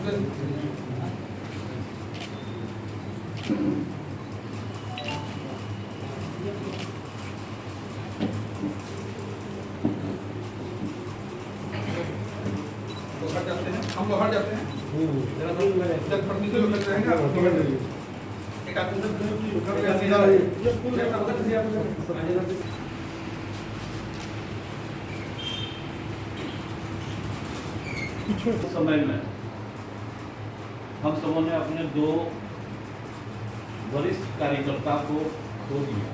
हम बाहर जाते हैं समय में हम सबों ने अपने दो वरिष्ठ कार्यकर्ता को खो दिया।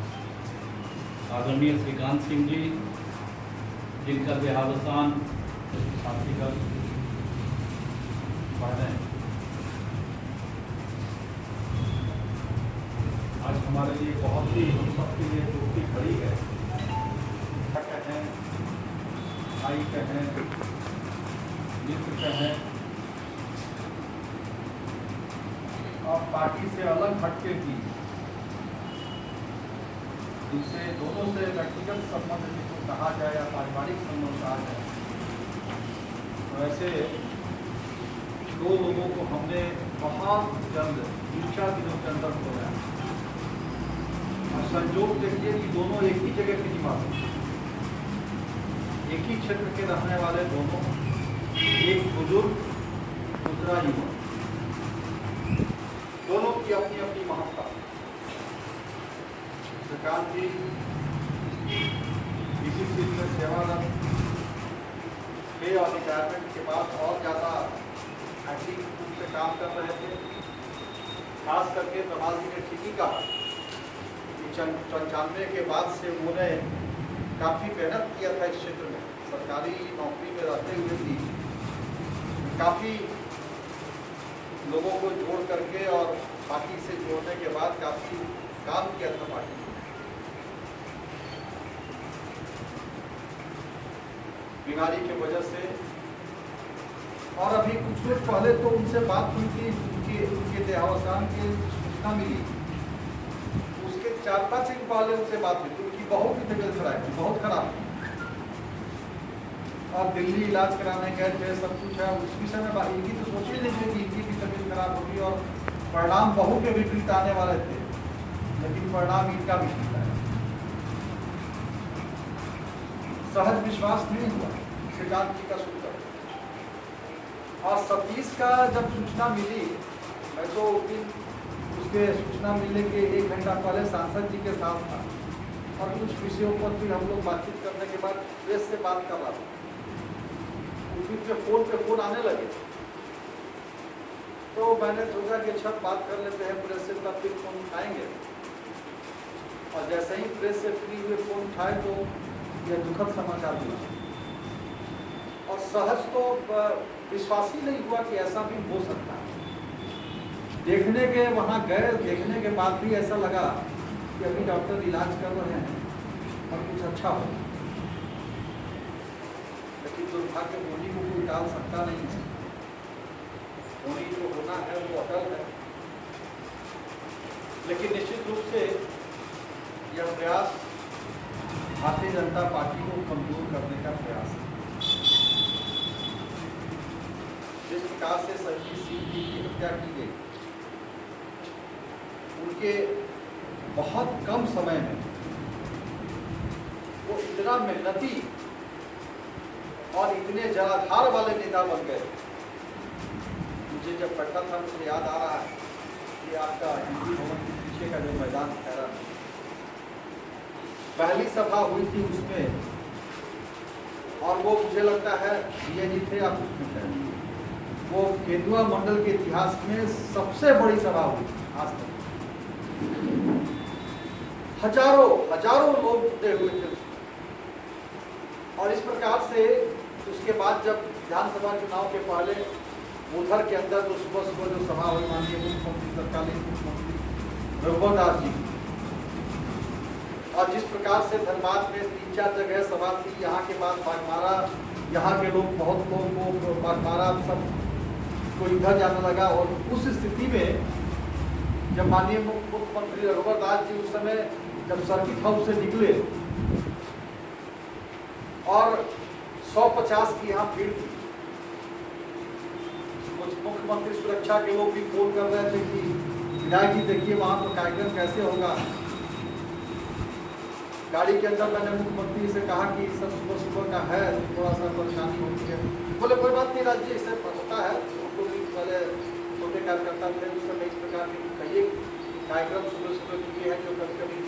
आदरणीय श्रीकांत सिंह जी, जिनका देहावसान साथीगत आज हमारे लिए बहुत ही हम सबके लिए दुखी खड़ी है। क्या कहें, भाई कहें, मित्र कहें और पार्टी से अलग हटके भी इनसे दोनों से व्यक्तिगत संबंध जिसको कहा जाए या पारिवारिक संबंध कहा जाए, तो ऐसे दो लोगों को हमने बहुत जल्द 3-4 दिनों के अंदर खोया। और संजोग देखिए कि दोनों एक ही जगह के निवासी, एक ही क्षेत्र के रहने वाले दोनों, एक बुजुर्ग दूसरा युवा, दोनों की अपनी अपनी महत्ता। सरकार की इसी चीज में सेवारत पे और रिटायरमेंट के बाद और ज़्यादा एक्टिव रूप से काम कर रहे थे। खास करके प्रभात जी ने ठीक ही कहा कि 95 के बाद से उन्होंने काफ़ी मेहनत किया था इस क्षेत्र में। सरकारी नौकरी में रहते हुए भी काफ़ी लोगों को जोड़ करके और पार्टी से जोड़ने के बाद काफ़ी काम किया था पार्टी। बीमारी की वजह से और अभी कुछ रोज पहले तो उनसे बात हुई थी, उनके देहावसान की सूचना मिली। उसके 4-5 दिन पहले उनसे बात हुई, उनकी बहुत ही तबीयत खराब थी, बहुत खराब थी और दिल्ली इलाज कराने गए थे, सब कुछ है। उस विषय में इनकी तो सोच ही नहीं थी कि इनकी भी तबीयत खराब होगी और परिणाम बहु के विपरीत आने वाले थे, लेकिन परिणाम इनका विपरीत आया। सहज विश्वास नहीं हुआ श्रीकांत जी का सुनकर। और सतीश का जब सूचना मिली, मैं तो उसके सूचना मिलने के 1 घंटा पहले सांसद जी के साथ था और कुछ विषयों पर भी हम लोग बातचीत करने के बाद प्रेस से बात कर रहा था। फिर पे फोन आने लगे, तो मैंने सोचा कि अच्छा बात कर लेते हैं प्रेस से, तब फिर फोन उठाएंगे। और जैसे ही प्रेस से फ्री हुए फोन उठाए तो यह दुखद समाचार मिला और सहज तो विश्वास ही नहीं हुआ कि ऐसा भी हो सकता है। देखने के वहाँ गए, देखने के बाद भी ऐसा लगा कि अभी डॉक्टर इलाज कर रहे हैं और कुछ अच्छा हो, लेकिन दुर्भाग्य होनी को कोई टाल सकता नहीं है। होनी जो होना है वो अटल है, लेकिन निश्चित रूप से यह प्रयास भारतीय जनता पार्टी को कमजोर करने का प्रयास है। जिस प्रकार से संजीव सिंह जी की हत्या की गई, उनके बहुत कम समय में वो इतना मेहनती और इतने जनाधार वाले नेता बन गए। मुझे जब पढ़ता था मुझे याद आ रहा है कि आपका हिंदी भवन के पीछे का जो मैदान ठहरा, पहली सभा हुई थी उसमें, और वो मुझे लगता है ये जी थे आप उसमें थे, वो केंदुआ मंडल के इतिहास में सबसे बड़ी सभा हुई आज तक। हजारों लोग जुटे हुए थे उसमें। और इस प्रकार से उसके बाद जब विधानसभा चुनाव के पहले उधर के अंदर जो सुबह जो सभा हुई, माननीय मुख्यमंत्री तत्कालीन मुख्यमंत्री रघुवर दास जी, और जिस प्रकार से धनबाद में 3-4 जगह सभा थी, यहाँ के बाद बागमारा, यहाँ के लोग बहुत लोगों को बागमारा सब को इधर जाने लगा। और उस स्थिति में जब माननीय मुख्यमंत्री रघुवर दास जी उस समय जब सर्किट हाउस से निकले और 150 की यहाँ भीड़ थी, वो कुछ मुख्यमंत्री सुरक्षा के लोग भी फोन कर रहे थे कि विधायक जी देखिए वहाँ तो कार्यक्रम कैसे होगा। गाड़ी के अंदर मैंने मुख्यमंत्री से कहा कि सब सुबह सुबह का है, थोड़ा सा परेशानी होती है। बोले कोई बात नहीं राज्य, इससे होता है, उनको भी पहले छोटे कार्यकर्ता थे उस समय इस प्रकार के कहिए कार्यक्रम सुबह सुबह किए हैं जो कभी कभी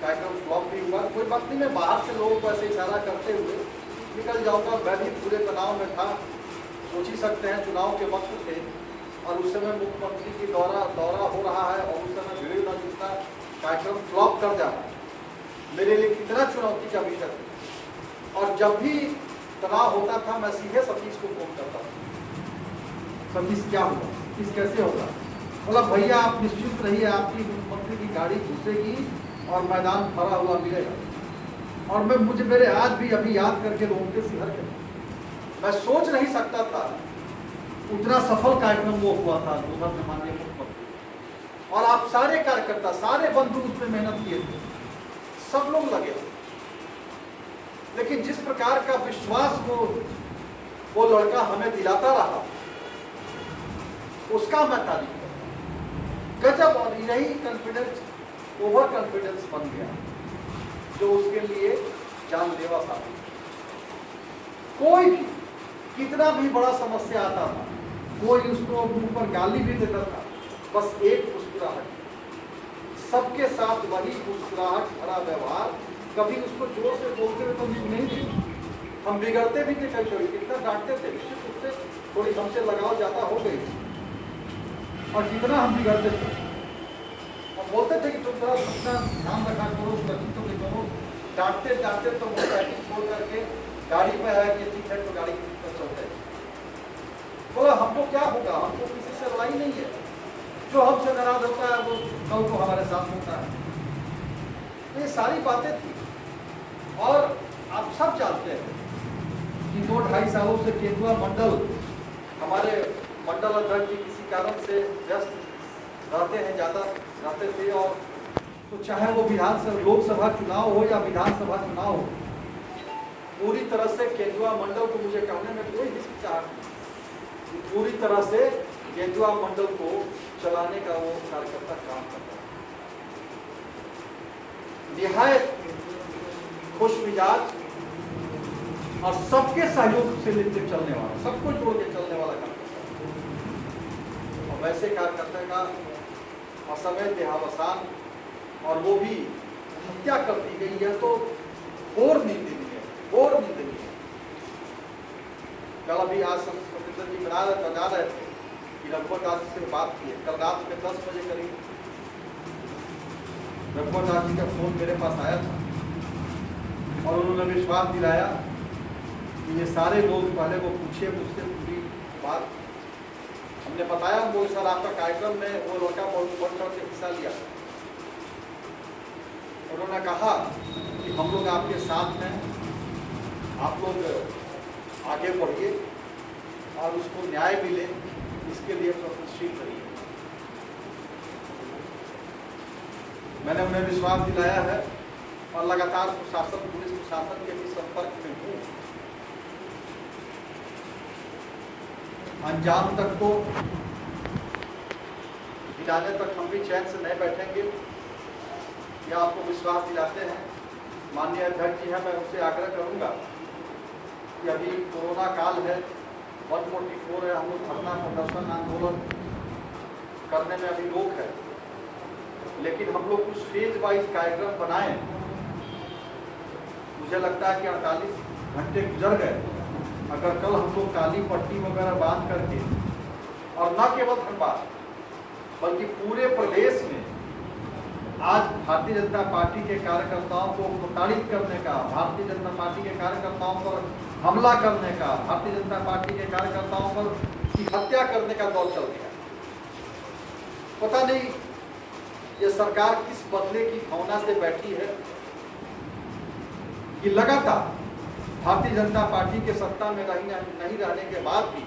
कार्यक्रम फ्लॉप भी हुआ। कोई बात नहीं, मैं बाहर से लोगों को ऐसे इशारा करते हुए निकल जाऊँगा। मैं भी पूरे तनाव में था, सोच ही सकते हैं चुनाव के वक्त थे और उस समय मुख्यमंत्री की दौरा हो रहा है और उस समय भीड़ न जुटना, कार्यक्रम फ्लॉप कर जाना मेरे लिए कितना चुनौती का विषय था। और जब भी तनाव होता था मैं सीधे सतीश को फोन करता था, सतीश क्या होगा, किस कैसे होगा। बोला भैया आप निश्चिंत रहिए, आपकी मुख्यमंत्री की गाड़ी घुसेगी और मैदान भरा हुआ मिलेगा। और मैं मुझे मेरे आज भी अभी याद करके रोंगटे सिहर गए। मैं सोच नहीं सकता था उतना सफल कार्यक्रम वो हुआ था उधर में माननीय मुख्यमंत्री और आप सारे कार्यकर्ता सारे बंधु उसमें मेहनत किए थे, सब लोग लगे। लेकिन जिस प्रकार का विश्वास वो लड़का हमें दिलाता रहा उसका मैं तारीफ करता। गजब। और यही कॉन्फिडेंस ओवर कॉन्फिडेंस बन गया जो उसके लिए जानलेवा साबित। कोई भी कितना भी बड़ा समस्या आता था, कोई उसको मुंह पर गाली भी देता था, बस एक मुस्कुराहट, सबके साथ वही मुस्कुराहट भरा व्यवहार। कभी उसको जोर से बोलते हुए तो सुने ही नहीं। हम बिगड़ते भी थे, कभी कितना डांटते थे, निश्चित रूप से थोड़ी हमसे लगाव ज्यादा हो गई और जितना हम बिगड़ते थे हम बोलते थे कि तुम थोड़ा अपना ध्यान रखा करो, सुरक्षित होकर करो। डांटते तो वो साइकिल छोड़ करके गाड़ी में है कि ठीक है तो गाड़ी पर चलते हैं। बोला हमको क्या होगा, हमको किसी से लड़ाई नहीं है, जो हमसे नाराज होता है वो कल को हमारे साथ होता है। ये सारी बातें थी। और आप सब जानते हैं कि 2-2.5 सालों से केंदुआ मंडल, हमारे मंडल अध्यक्ष जी किसी कारण से व्यस्त रहते हैं, ज़्यादा रहते थे। और तो चाहे वो लोकसभा चुनाव हो या विधानसभा चुनाव हो, पूरी तरह से केंदुआ मंडल को, मुझे कहने में कोई हिचकिचाहट नहीं, पूरी तरह से केंदुआ मंडल को चलाने का वो कार्यकर्ता काम करता है। निहायत खुश मिजाज और सबके सहयोग से लेकर चलने वाला, सबको जोड़ के चलने वाला कार्यकर्ता। और वैसे कार्यकर्ता का असमय देहावसान और वो भी हत्या कर दी गई है तो घोर निंदनीय है, घोर निंदनीय है। कल अभी आज सत्येंद्र जी बता रहे थे कि रघुवर दास जी से बात की है, कल रात में 10 बजे करीब रघुवर दास जी का फोन मेरे पास आया था और उन्होंने विश्वास दिलाया कि ये सारे लोग पहले वो पूछे मुझसे पूरी बात। हमने बताया वो सर आपका कार्यक्रम में वो लड़का बहुत बढ़ चढ़ के हिस्सा लिया। उन्होंने कहा कि हम लोग आपके साथ हैं, आप लोग आगे बढ़िए और उसको न्याय मिले, इसके लिए प्रयत्नशील करिए। मैंने उन्हें विश्वास दिलाया है और लगातार प्रशासन, पुलिस प्रशासन के भी संपर्क में हूँ। अंजाम तक तो दिलाने तक हम भी चैन से नहीं बैठेंगे। यह आपको विश्वास दिलाते हैं। माननीय अध्यक्ष जी हैं, मैं उनसे आग्रह करूंगा कि अभी कोरोना काल है, 144 है, हम लोग धरना प्रदर्शन आंदोलन करने में अभी रोक है, लेकिन हम लोग कुछ फेज वाइज कार्यक्रम बनाएं। मुझे लगता है कि 48 घंटे गुजर गए, अगर कल हम लोग काली पट्टी वगैरह बांध करके, और न केवल धनबाद बल्कि पूरे प्रदेश में आज भारतीय जनता पार्टी के कार्यकर्ताओं को प्रताड़ित करने का, भारतीय जनता पार्टी के कार्यकर्ताओं पर हमला करने का, भारतीय जनता पार्टी के कार्यकर्ताओं पर की हत्या करने का दौर चल गया। पता नहीं ये सरकार किस बदले की भावना से बैठी है कि लगातार भारतीय जनता पार्टी के सत्ता में नहीं रहने के बाद भी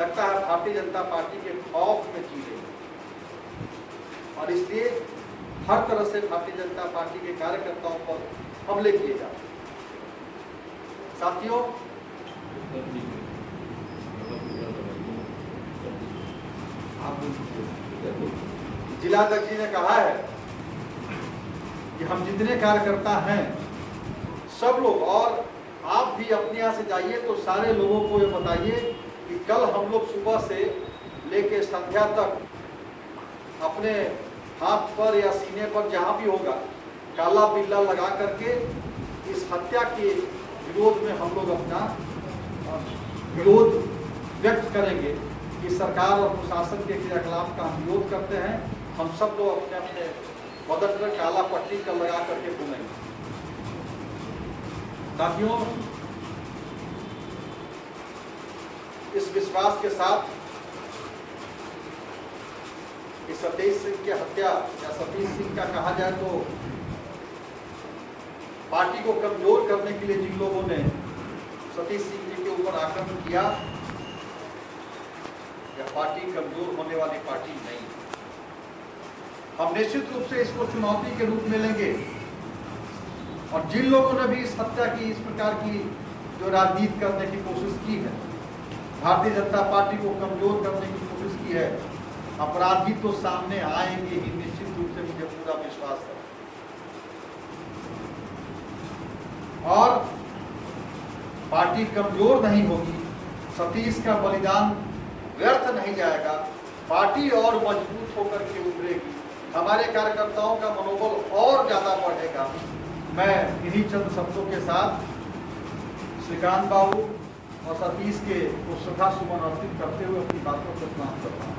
लगता है भारतीय जनता पार्टी के खौफ में जी रही है। और इसलिए हर तरह से भारतीय जनता पार्टी के कार्यकर्ताओं पर हमले किए जाते हैं। साथियों, जिलाध्यक्ष जी ने कहा है कि हम जितने कार्यकर्ता हैं सब लोग, और आप भी अपने यहाँ से जाइए तो सारे लोगों को ये बताइए कि कल हम लोग सुबह से लेके संध्या तक अपने हाथ पर या सीने पर जहाँ भी होगा काला बिल्ला लगा करके इस हत्या के विरोध में हम लोग अपना विरोध व्यक्त करेंगे कि सरकार और प्रशासन के क्रियाकलाप का हम विरोध करते हैं। हम सब लोग अपने अपने बदन पर काला पट्टी का लगा करके घूमेंगे। साथियों, इस विश्वास के साथ कि सतीश सिंह की हत्या या सतीश सिंह का कहा जाए तो पार्टी को कमजोर करने के लिए जिन लोगों ने सतीश सिंह जी के ऊपर आक्रमण किया, यह पार्टी कमजोर होने वाली पार्टी नहीं। हम निश्चित रूप से इसको चुनौती के रूप में लेंगे और जिन लोगों ने भी इस हत्या की, इस प्रकार की जो राजनीति करने की कोशिश की है, भारतीय जनता पार्टी को कमजोर करने की कोशिश की है, अपराधी तो सामने आएंगे ही, निश्चित रूप से मुझे पूरा विश्वास है। और पार्टी कमजोर नहीं होगी, सतीश का बलिदान व्यर्थ नहीं जाएगा, पार्टी और मजबूत होकर के उभरेगी, हमारे कार्यकर्ताओं का मनोबल और ज्यादा बढ़ेगा। मैं इन्हीं चंद शब्दों के साथ श्रीकांत बाबू और सतीश के को श्रद्धा सुमन अर्पित करते हुए अपनी बातों को समाप्त करता हूँ।